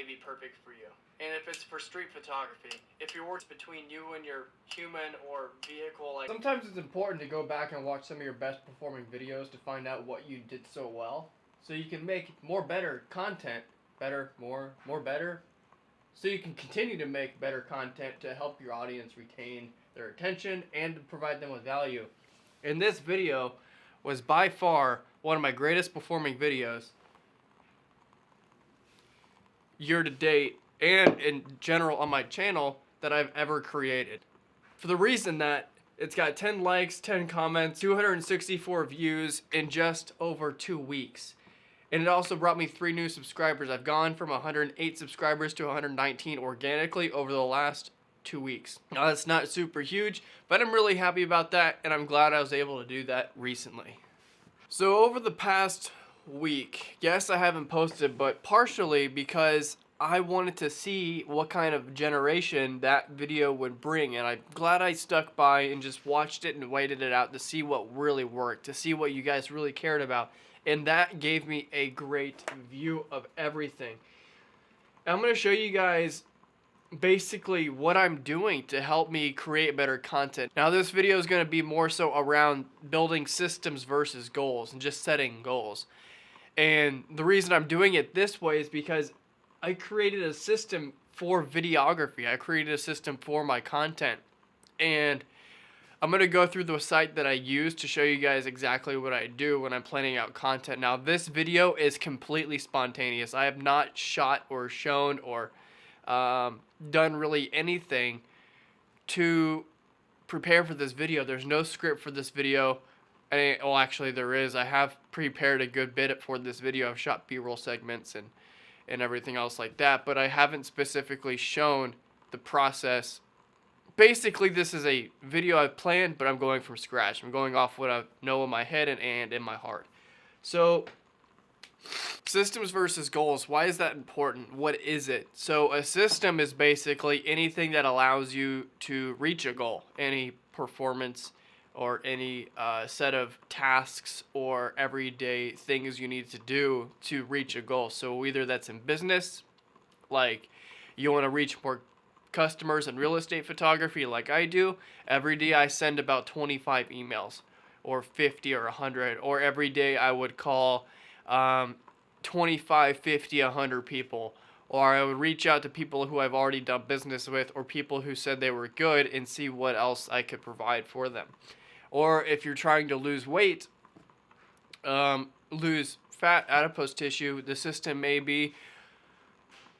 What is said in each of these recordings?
may be perfect for you. And if it's for street photography, if you're working between you and your human or vehicle, like sometimes it's important to go back and watch some of your best performing videos to find out what you did so well, so you can make more better content, better, more better, so you can continue to make better content to help your audience retain their attention and to provide them with value. And this video was by far one of my greatest performing videos year to date and in general on my channel that I've ever created. For the reason that it's got 10 likes, 10 comments, 264 views in just over 2 weeks. And it also brought me 3 new subscribers. I've gone from 108 subscribers to 119 organically over the last 2 weeks. Now that's not super huge, but I'm really happy about that, and I'm glad I was able to do that recently. So over the past week, yes, I haven't posted, but partially because I wanted to see what kind of generation that video would bring, and I'm glad I stuck by and just watched it and waited it out to see what really worked, to see what you guys really cared about, and that gave me a great view of everything. I'm going to show you guys basically what I'm doing to help me create better content. Now this video is going to be more so around building systems versus goals and just setting goals. And the reason I'm doing it this way is because I created a system for videography. I created a system for my content. And I'm going to go through the site that I use to show you guys exactly what I do when I'm planning out content. Now this video is completely spontaneous. I have not shot or shown or done really anything to prepare for this video. There's no script for this video. Well, actually there is. I have prepared a good bit for this video. I've shot B-roll segments and everything else like that, but I haven't specifically shown the process. Basically, this is a video I've planned, but I'm going from scratch. I'm going off what I know in my head and in my heart. So, systems versus goals. Why is that important? What is it? So, a system is basically anything that allows you to reach a goal, any performance or any set of tasks or everyday things you need to do to reach a goal. So either that's in business, like you want to reach more customers in real estate photography like I do. Every day I send about 25 emails or 50 or 100, or every day I would call 25, 50, 100 people, or I would reach out to people who I've already done business with or people who said they were good and see what else I could provide for them. Or if you're trying to lose weight, lose fat, adipose tissue, the system may be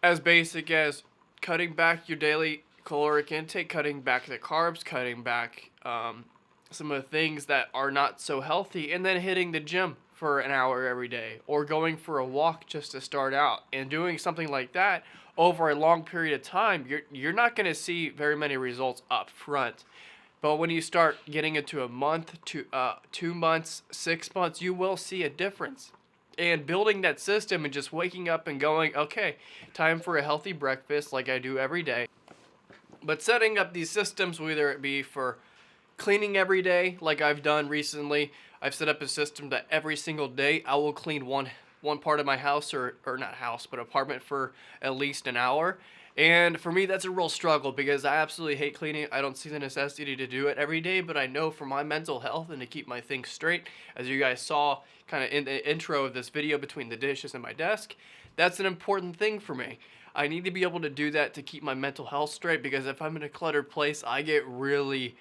as basic as cutting back your daily caloric intake, cutting back the carbs, cutting back some of the things that are not so healthy, and then hitting the gym for an hour every day, or going for a walk just to start out. And doing something like that over a long period of time, you're not going to see very many results up front. But when you start getting into a month, 2 months, 6 months, you will see a difference. And building that system and just waking up and going, okay, time for a healthy breakfast like I do every day. But setting up these systems, whether it be for cleaning every day like I've done recently, I've set up a system that every single day I will clean one part of my house, or not house, but apartment for at least an hour. And for me, that's a real struggle because I absolutely hate cleaning. I don't see the necessity to do it every day, but I know for my mental health and to keep my things straight, as you guys saw kind of in the intro of this video between the dishes and my desk, that's an important thing for me. I need to be able to do that to keep my mental health straight, because if I'm in a cluttered place, I get really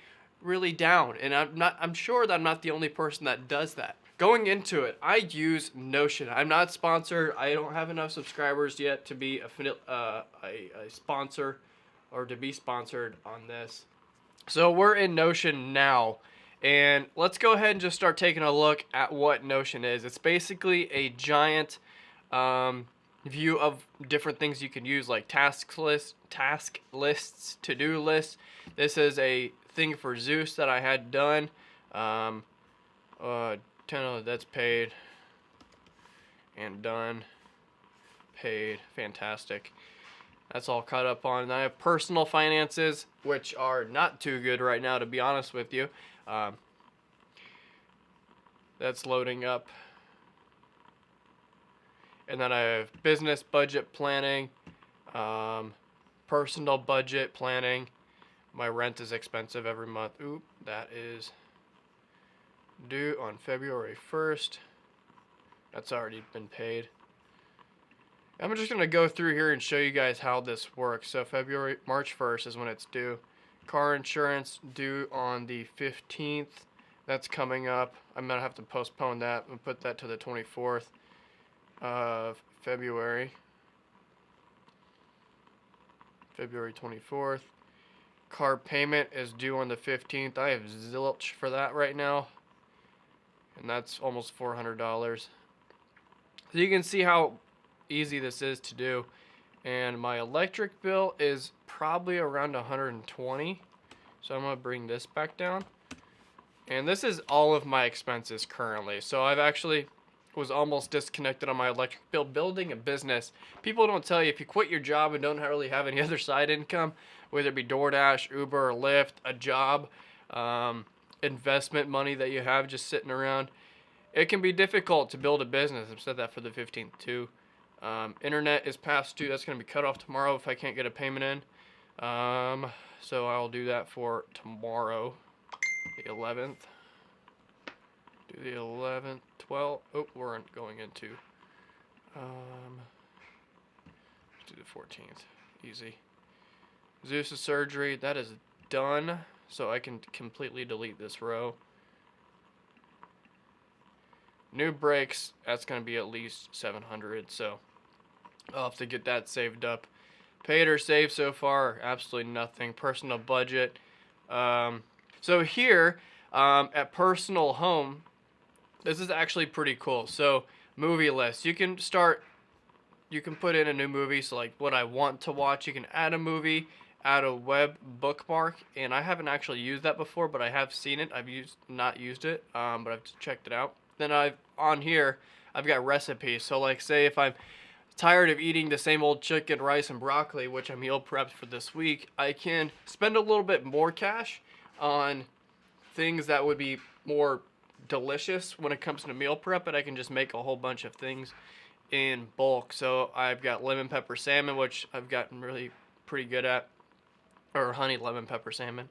down. And I'm sure that I'm not the only person that does that. Going into it, I use Notion. I'm not sponsored. I don't have enough subscribers yet to be a sponsor or to be sponsored on this. So we're in Notion now. And let's go ahead and just start taking a look at what Notion is. It's basically a giant view of different things you can use, like task lists, to-do lists. This is a thing for Zeus that I had done. 10, that's paid and done, paid, fantastic. That's all caught up on. And I have personal finances, which are not too good right now, to be honest with you. That's loading up. And then I have business budget planning, Personal budget planning. My rent is expensive every month. Oop, that is due on February 1st. That's already been paid. I'm just going to go through here and show you guys how this works. So March 1st is when it's due. Car insurance due on the 15th. That's coming up. I'm going to have to postpone that and put that to the 24th of February. February 24th. Car payment is due on the 15th. I have zilch for that right now. And that's almost $400. So you can see how easy this is to do. And my electric bill is probably around 120. So I'm going to bring this back down. And this is all of my expenses currently. So I've actually was almost disconnected on my electric bill. Building a business, people don't tell you if you quit your job and don't really have any other side income, whether it be DoorDash, Uber, or Lyft, a job, investment money that you have just sitting around, it can be difficult to build a business. I've said that for the 15th too. Internet is past due. That's going to be cut off tomorrow if I can't get a payment in. So I'll do that for tomorrow, the 11th. Do the 11th, 12th. Oh, we're going into. Let's do the 14th. Easy. Zeus's surgery, that is done. So I can completely delete this row. New brakes, that's going to be at least 700. So I'll have to get that saved up. Paid or saved so far, absolutely nothing. Personal budget. So here at Personal Home, this is actually pretty cool. So movie list. You can put in a new movie. So like what I want to watch. You can add a movie, add a web bookmark. And I haven't actually used that before, but I have seen it. I've not used it, but I've checked it out. Then on here, I've got recipes. So like say if I'm tired of eating the same old chicken, rice, and broccoli, which I meal prepped for this week, I can spend a little bit more cash on things that would be more delicious when it comes to meal prep, and I can just make a whole bunch of things in bulk. So I've got lemon pepper salmon, which I've gotten really pretty good at, or honey lemon pepper salmon,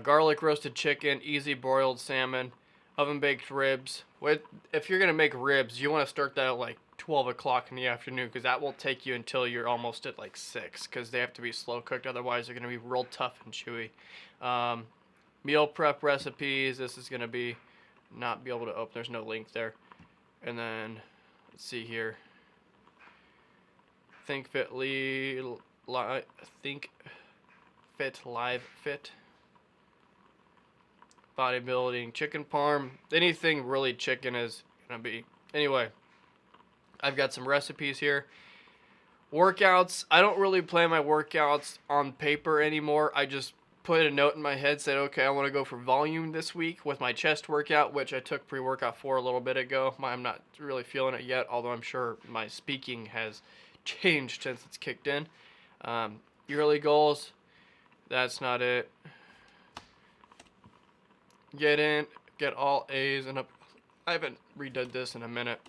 garlic roasted chicken, easy broiled salmon, oven baked ribs. If you're gonna make ribs, you want to start that at like 12 o'clock in the afternoon, because that will take you until you're almost at like 6, because they have to be slow cooked, otherwise they're gonna be real tough and chewy. Meal prep recipes, this is gonna be not be able to open, there's no link there. And then let's see here, Think Fit Live Fit, bodybuilding, chicken parm, anything really chicken is gonna be. Anyway, I've got some recipes here. Workouts, I don't really plan my workouts on paper anymore. I just put a note in my head, said, okay, I want to go for volume this week with my chest workout, which I took pre-workout for a little bit ago. I'm not really feeling it yet, although I'm sure my speaking has changed since it's kicked in. Yearly goals, that's not it. Get all A's and up. I haven't redone this in a minute.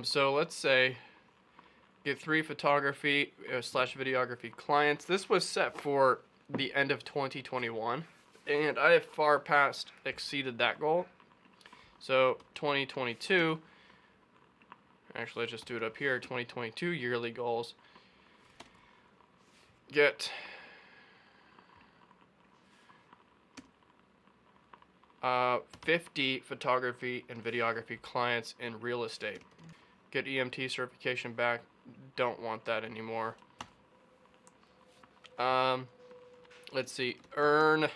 So let's say get 3 photography / videography clients. This was set for the end of 2021, and I have far past exceeded that goal. So 2022, actually let's just do it up here, 2022 yearly goals. Get 50 photography and videography clients in real estate. Get EMT certification back. Don't want that anymore. Let's see. Earn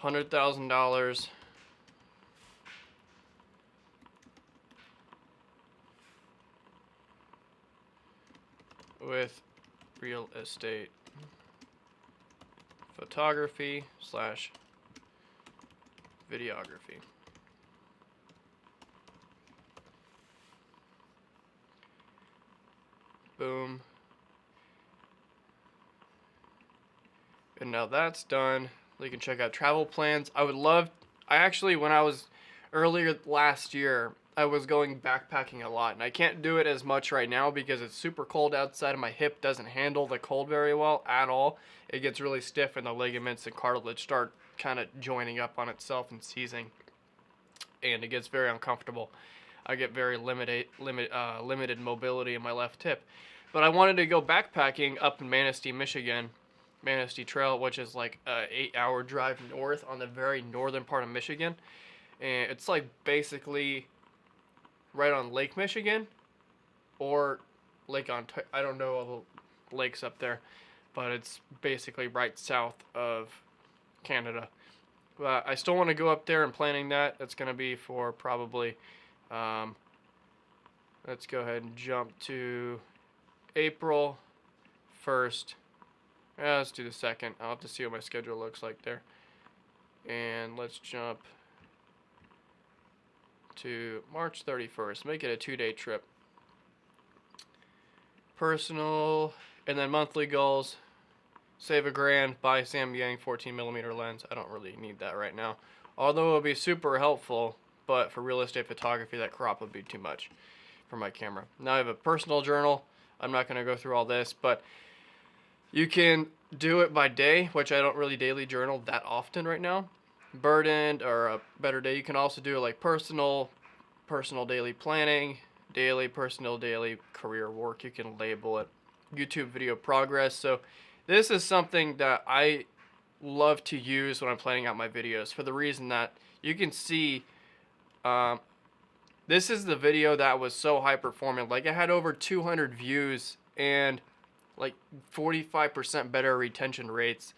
$100,000 with real estate photography / videography. Boom. And now that's done, you can check out travel plans. I actually, when I was earlier last year, I was going backpacking a lot, and I can't do it as much right now because it's super cold outside and my hip doesn't handle the cold very well at all. It gets really stiff and the ligaments and cartilage start kind of joining up on itself and seizing, and it gets very uncomfortable. I get very limited mobility in my left hip. But I wanted to go backpacking up in Manistee, Michigan, Manistee Trail, which is like a 8-hour drive north on the very northern part of Michigan. And it's like basically right on Lake Michigan or I don't know all the lakes up there, but it's basically right south of Canada. But I still want to go up there and planning that. It's going to be for probably, let's go ahead and jump to April 1st. Let's do the 2nd. I'll have to see what my schedule looks like there. And let's jump to March 31st. Make it a 2-day trip. Personal, and then monthly goals. Save $1,000, buy Samyang 14mm lens. I don't really need that right now. Although it would be super helpful, but for real estate photography, that crop would be too much for my camera. Now I have a personal journal. I'm not going to go through all this, but you can do it by day, which I don't really daily journal that often right now. Burdened or a better day. You can also do it like personal daily planning, personal daily career work. You can label it YouTube video progress. So this is something that I love to use when I'm planning out my videos for the reason that you can see this is the video that was so high performing. Like it had over 200 views and like 45% better retention rates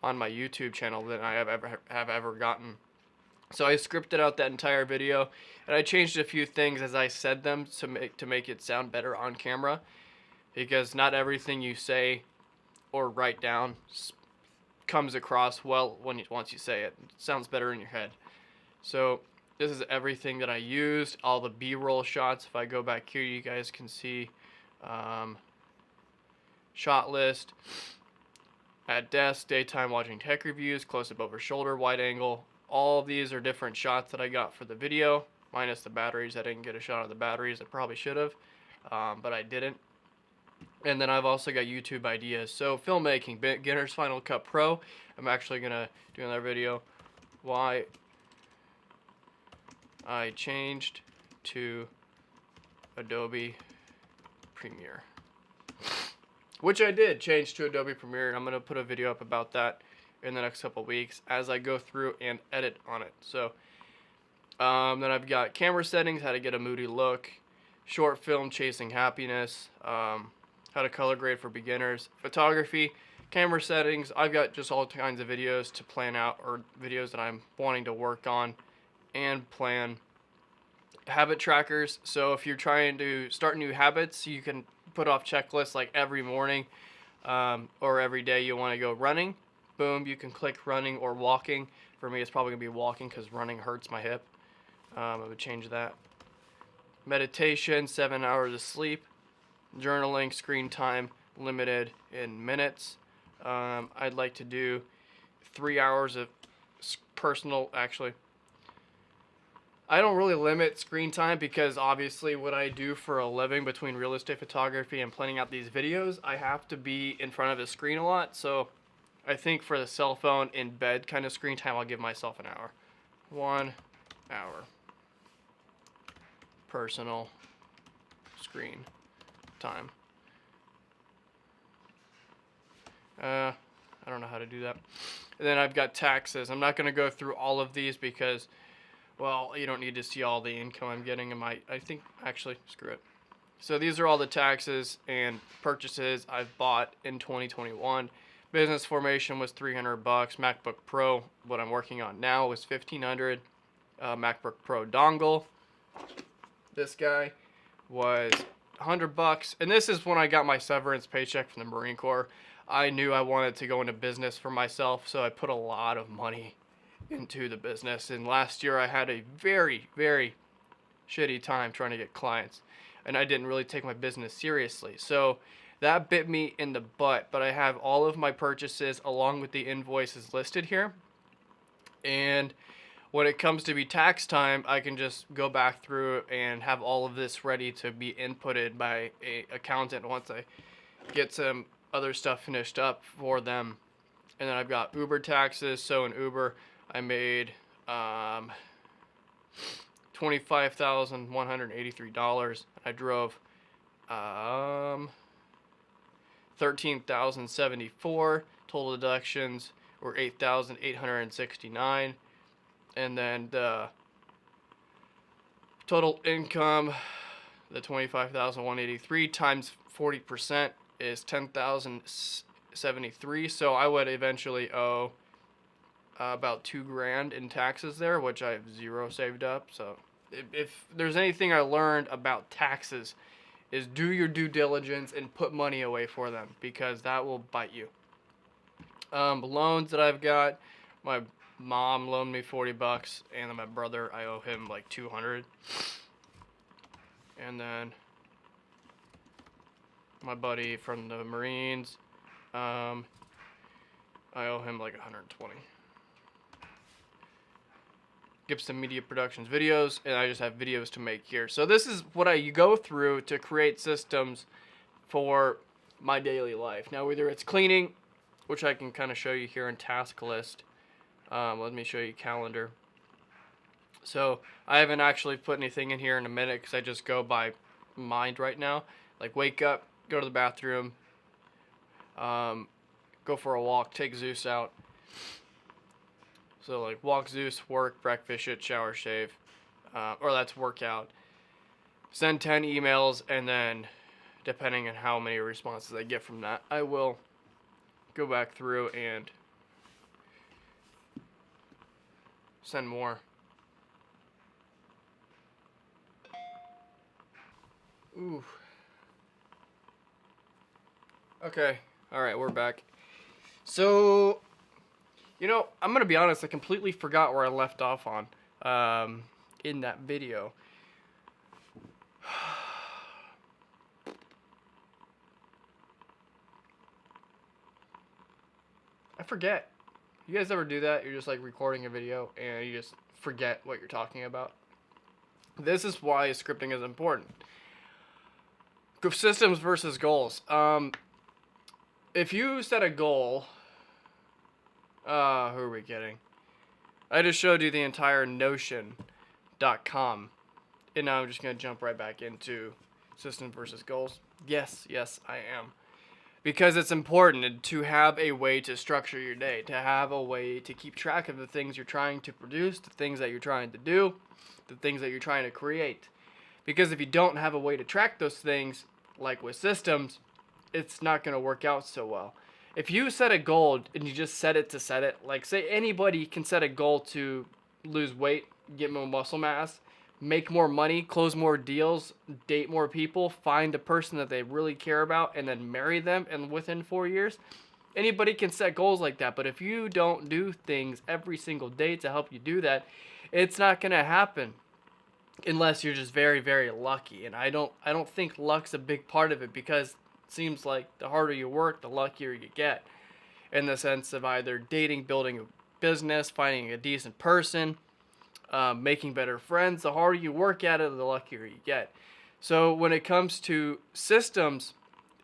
on my YouTube channel than I have ever gotten. So I scripted out that entire video and I changed a few things as I said them to make it sound better on camera, because not everything you say or write down comes across well once you say it. It sounds better in your head. So this is everything that I used, all the B-roll shots. If I go back here, you guys can see shot list, at desk, daytime watching tech reviews, close-up over shoulder, wide angle. All of these are different shots that I got for the video, minus the batteries. I didn't get a shot of the batteries. I probably should have, but I didn't. And then I've also got YouTube ideas. So filmmaking, beginner's Final Cut Pro. I'm actually going to do another video why I changed to Adobe Premiere. Which I did change to Adobe Premiere. I'm going to put a video up about that in the next couple weeks as I go through and edit on it. So then I've got camera settings, how to get a moody look, short film chasing happiness, how to color grade for beginners, photography, camera settings. I've got just all kinds of videos to plan out, or videos that I'm wanting to work on and plan. Habit trackers. So if you're trying to start new habits, you can put off checklists like every morning or every day you want to go running. Boom, you can click running or walking. For me, it's probably going to be walking because running hurts my hip. I would change that. Meditation, 7 hours of sleep. Journaling, screen time limited in minutes. I'd like to do 3 hours of personal, actually. I don't really limit screen time because obviously what I do for a living between real estate photography and planning out these videos, I have to be in front of the screen a lot. So I think for the cell phone in bed kind of screen time, I'll give myself an hour. 1 hour. Personal screen time. I don't know how to do that. And then I've got taxes. I'm not going to go through all of these because, well, you don't need to see all the income I'm getting. I think, actually, screw it. So these are all the taxes and purchases I've bought in 2021. Business formation was $300. MacBook Pro, what I'm working on now, was $1,500. MacBook Pro dongle, this guy, was $100. And this is when I got my severance paycheck from the Marine Corps. I knew I wanted to go into business for myself, so I put a lot of money into the business. And last year I had a very, very shitty time trying to get clients, and I didn't really take my business seriously. So that bit me in the butt, but I have all of my purchases along with the invoices listed here. And when it comes to be tax time, I can just go back through and have all of this ready to be inputted by a accountant once I get some other stuff finished up for them. And then I've got Uber taxes. So in Uber, I made $25,183. I drove 13,074. Total deductions were 8,869. And then the total income, the 25,183 times 40% is 10,073. So I would eventually owe about $2,000 in taxes there, which I have zero saved up. So if there's anything I learned about taxes, is do your due diligence and put money away for them, because that will bite you. Loans that I've got, my mom loaned me $40, and then my brother, I owe him like $200. And then my buddy from the Marines, I owe him like $120. Gibson Media Productions videos, and I just have videos to make here. So this is what I go through to create systems for my daily life. Now, whether it's cleaning, which I can kind of show you here in task list. Let me show you calendar. So I haven't actually put anything in here in a minute because I just go by mind right now. Like wake up, go to the bathroom, go for a walk, take Zeus out. So like walk Zeus, work, breakfast, shit, shower, shave, or that's workout. Send 10 emails, and then depending on how many responses I get from that, I will go back through and send more. Ooh. Okay. All right, we're back. So, I'm going to be honest, I completely forgot where I left off on in that video. I forget. You guys ever do that? You're just like recording a video and you just forget what you're talking about. This is why scripting is important. Systems versus goals. If you set a goal, who are we kidding? I just showed you the entire Notion.com, and now I'm just going to jump right back into systems versus goals. Yes, I am. Because it's important to have a way to structure your day, to have a way to keep track of the things you're trying to produce, the things that you're trying to do, the things that you're trying to create. Because if you don't have a way to track those things, like with systems, it's not going to work out so well. If you set a goal and you just set it to set it, like say anybody can set a goal to lose weight, get more muscle mass, make more money, close more deals, date more people, find a person that they really care about, and then marry them and within 4 years. Anybody can set goals like that, but if you don't do things every single day to help you do that, it's not going to happen. Unless you're just very, very lucky. And I don't think luck's a big part of it, because it seems like the harder you work, the luckier you get. In the sense of either dating, building a business, finding a decent person, making better friends. The harder you work at it, the luckier you get. So when it comes to systems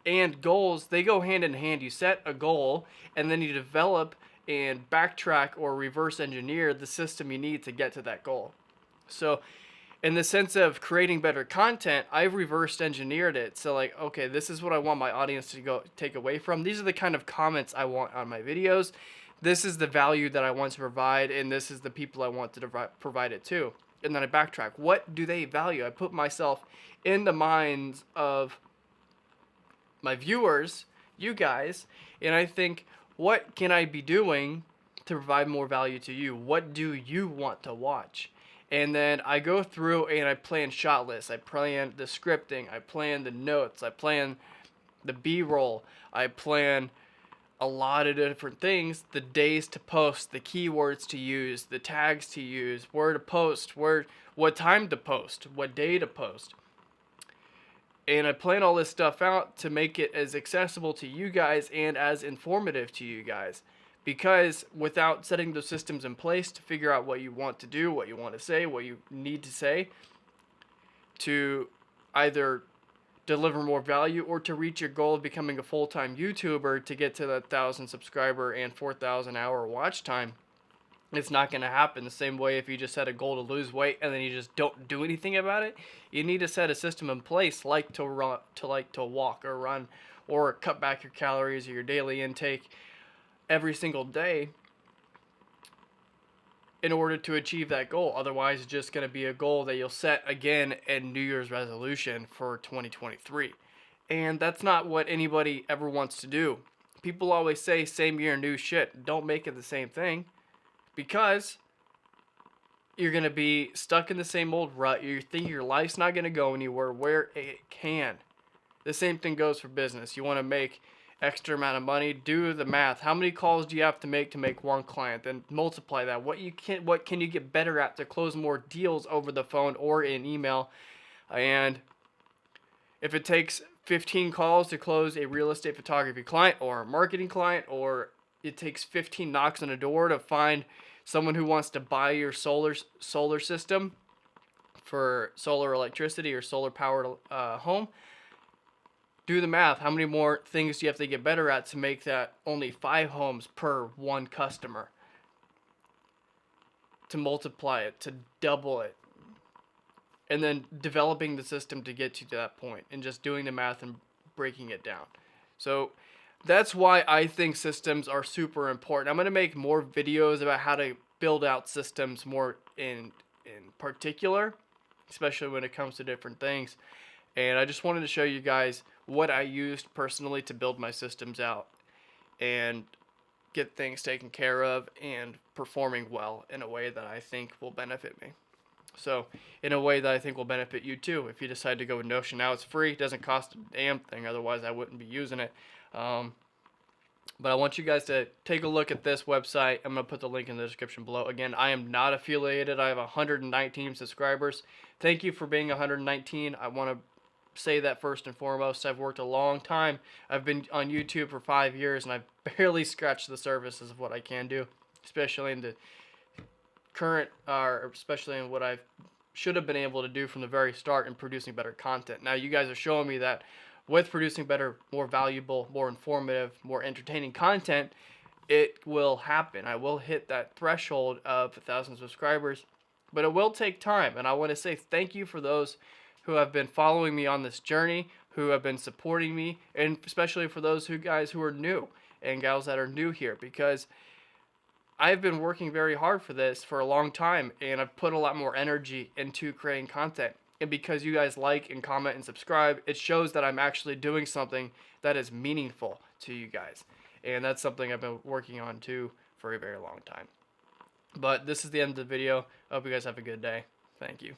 and goals, they go hand in hand. You set a goal, and then you develop and backtrack or reverse engineer the system you need to get to that goal. So in the sense of creating better content, I've reversed engineered it. So like, okay, this is what I want my audience to go take away from. These are the kind of comments I want on my videos. This is the value that I want to provide, and this is the people I want to provide it to. And then I backtrack. What do they value? I put myself in the minds of my viewers, you guys, and I think, what can I be doing to provide more value to you? What do you want to watch? And then I go through and I plan shot lists. I plan the scripting. I plan the notes. I plan the B-roll. I plan a lot of different things. The days to post, the keywords to use, the tags to use, where to post, what time to post, what day to post. And I plan all this stuff out to make it as accessible to you guys and as informative to you guys. Because without setting those systems in place to figure out what you want to do, what you want to say, what you need to say to either deliver more value or to reach your goal of becoming a full-time YouTuber to get to that 1,000 subscriber and 4,000 hour watch time, it's not going to happen the same way if you just set a goal to lose weight and then you just don't do anything about it. You need to set a system in place, like to walk or run, or cut back your calories or your daily intake every single day in order to achieve that goal. Otherwise, it's just going to be a goal that you'll set again in New Year's resolution for 2023. And that's not what anybody ever wants to do. People always say same year, new shit. Don't make it the same thing, because you're going to be stuck in the same old rut. You think your life's not going to go anywhere where it can. The same thing goes for business. You want to make extra amount of money, do the math. How many calls do you have to make one client? Then multiply that. What can you get better at to close more deals over the phone or in email? And if it takes 15 calls to close a real estate photography client or a marketing client, or it takes 15 knocks on a door to find someone who wants to buy your solar system for solar electricity or solar powered home, do the math. How many more things do you have to get better at to make that only 5 homes per one customer? To multiply it, to double it. And then developing the system to get you to that point, and just doing the math and breaking it down. So that's why I think systems are super important. I'm going to make more videos about how to build out systems more in particular, especially when it comes to different things. And I just wanted to show you guys what I used personally to build my systems out and get things taken care of and performing well in a way that I think will benefit me. So in a way that I think will benefit you too. If you decide to go with Notion now, it's free. It doesn't cost a damn thing. Otherwise, I wouldn't be using it. But I want you guys to take a look at this website. I'm going to put the link in the description below. Again, I am not affiliated. I have 119 subscribers. Thank you for being 119. I want to say that first and foremost. I've worked a long time. I've been on YouTube for 5 years, and I've barely scratched the surface of what I can do, especially in the current, especially in what I should have been able to do from the very start in producing better content. Now, you guys are showing me that with producing better, more valuable, more informative, more entertaining content, it will happen. I will hit that threshold of 1,000 subscribers, but it will take time. And I want to say thank you for those who have been following me on this journey, who have been supporting me, and especially for those guys who are new and gals that are new here, because I've been working very hard for this for a long time, and I've put a lot more energy into creating content. And because you guys like and comment and subscribe, it shows that I'm actually doing something that is meaningful to you guys. And that's something I've been working on too for a very long time. But this is the end of the video. I hope you guys have a good day. Thank you.